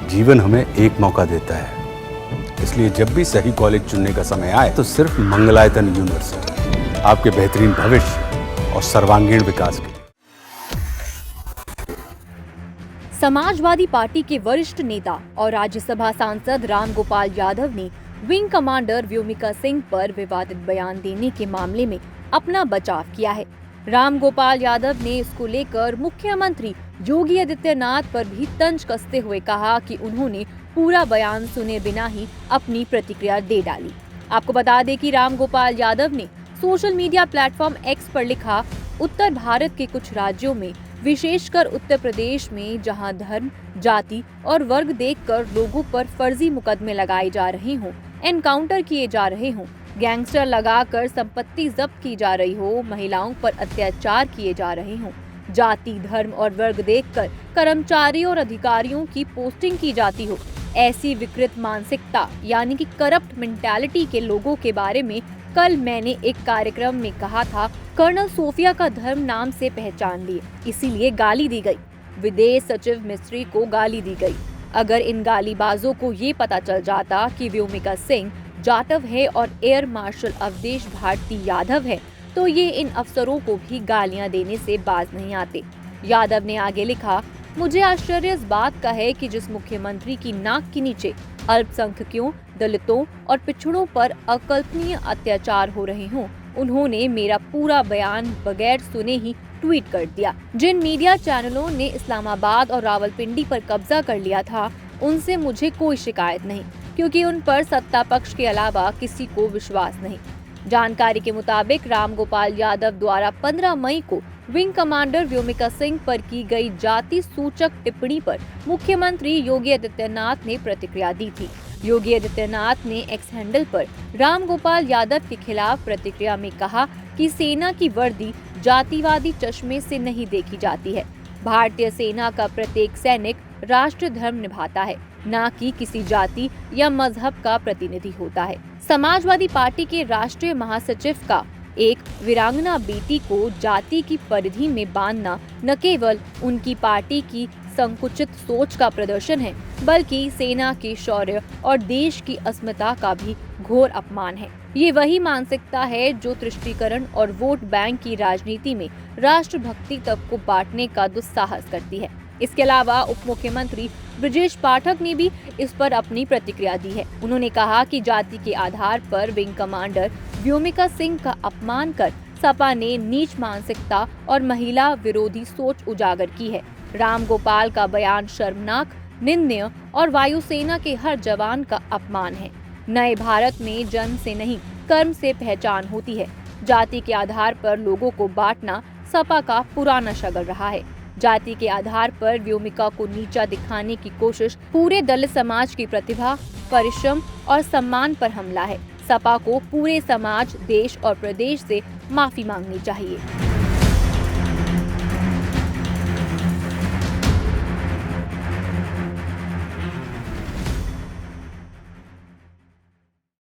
जीवन हमें एक मौका देता है, इसलिए जब भी सही कॉलेज चुनने का समय आए तो सिर्फ मंगलायतन यूनिवर्सिटी आपके बेहतरीन भविष्य और सर्वांगीण विकास के लिए। समाजवादी पार्टी के वरिष्ठ नेता और राज्यसभा सांसद रामगोपाल यादव ने विंग कमांडर व्योमिका सिंह पर विवादित बयान देने के मामले में अपना बचाव किया है। रामगोपाल यादव ने इसको लेकर मुख्यमंत्री योगी आदित्यनाथ पर भी तंज कसते हुए कहा कि उन्होंने पूरा बयान सुने बिना ही अपनी प्रतिक्रिया दे डाली। आपको बता दें कि रामगोपाल यादव ने सोशल मीडिया प्लेटफॉर्म एक्स पर लिखा, उत्तर भारत के कुछ राज्यों में, विशेषकर उत्तर प्रदेश में, जहां धर्म, जाति और वर्ग देखकर लोगों पर फर्जी मुकदमे लगाए जा रहे हों, एनकाउंटर किए जा रहे हों, गैंगस्टर लगाकर संपत्ति जब्त की जा रही हो, महिलाओं पर अत्याचार किए जा रहे हों, जाति, धर्म और वर्ग देखकर कर्मचारियों और अधिकारियों की पोस्टिंग की जाती हो, ऐसी विकृत मानसिकता यानी कि करप्ट मेंटालिटी के लोगों के बारे में कल मैंने एक कार्यक्रम में कहा था। कर्नल सोफिया का धर्म नाम से पहचान लिए, इसीलिए गाली दी गई। विदेश सचिव मिस्त्री को गाली दी गई। अगर इन गालीबाजों को ये पता चल जाता कि व्योमिका सिंह जाटव है और एयर मार्शल अवधेश भारती यादव है, तो ये इन अफसरों को भी गालियां देने से बाज नहीं आते। यादव ने आगे लिखा, मुझे आश्चर्य इस बात का है कि जिस मुख्यमंत्री की नाक के नीचे अल्पसंख्यकों, दलितों और पिछड़ों पर अकल्पनीय अत्याचार हो रहे हों, उन्होंने मेरा पूरा बयान बगैर सुने ही ट्वीट कर दिया। जिन मीडिया चैनलों ने इस्लामाबाद और रावलपिंडी पर कब्जा कर लिया था, उनसे मुझे कोई शिकायत नहीं, क्योंकि उन पर सत्ता पक्ष के अलावा किसी को विश्वास नहीं। जानकारी के मुताबिक रामगोपाल यादव द्वारा 15 मई को विंग कमांडर व्योमिका सिंह पर की गई जाति सूचक टिप्पणी पर मुख्यमंत्री योगी आदित्यनाथ ने प्रतिक्रिया दी थी। योगी आदित्यनाथ ने एक्स हैंडल पर रामगोपाल यादव के खिलाफ प्रतिक्रिया में कहा कि सेना की वर्दी जातिवादी चश्मे से नहीं देखी जाती है। भारतीय सेना का प्रत्येक सैनिक राष्ट्र धर्म निभाता है, न कि किसी जाति या मजहब का प्रतिनिधि होता है। समाजवादी पार्टी के राष्ट्रीय महासचिव का एक वीरांगना बेटी को जाति की परिधि में बांधना न केवल उनकी पार्टी की संकुचित सोच का प्रदर्शन है, बल्कि सेना के शौर्य और देश की अस्मिता का भी घोर अपमान है। ये वही मानसिकता है जो तुष्टीकरण और वोट बैंक की राजनीति में राष्ट्रभक्ति तक को बांटने का दुस्साहस करती है। इसके अलावा उप मुख्यमंत्री ब्रजेश पाठक ने भी इस पर अपनी प्रतिक्रिया दी है। उन्होंने कहा कि जाति के आधार पर विंग कमांडर व्योमिका सिंह का अपमान कर सपा ने नीच मानसिकता और महिला विरोधी सोच उजागर की है। रामगोपाल का बयान शर्मनाक, निंदनीय और वायुसेना के हर जवान का अपमान है। नए भारत में जन्म से नहीं, कर्म से पहचान होती है। जाति के आधार पर लोगों को बांटना सपा का पुराना शगल रहा है। जाति के आधार पर व्योमिका को नीचा दिखाने की कोशिश पूरे दलित समाज की प्रतिभा, परिश्रम और सम्मान पर हमला है। सपा को पूरे समाज, देश और प्रदेश से माफी मांगनी चाहिए।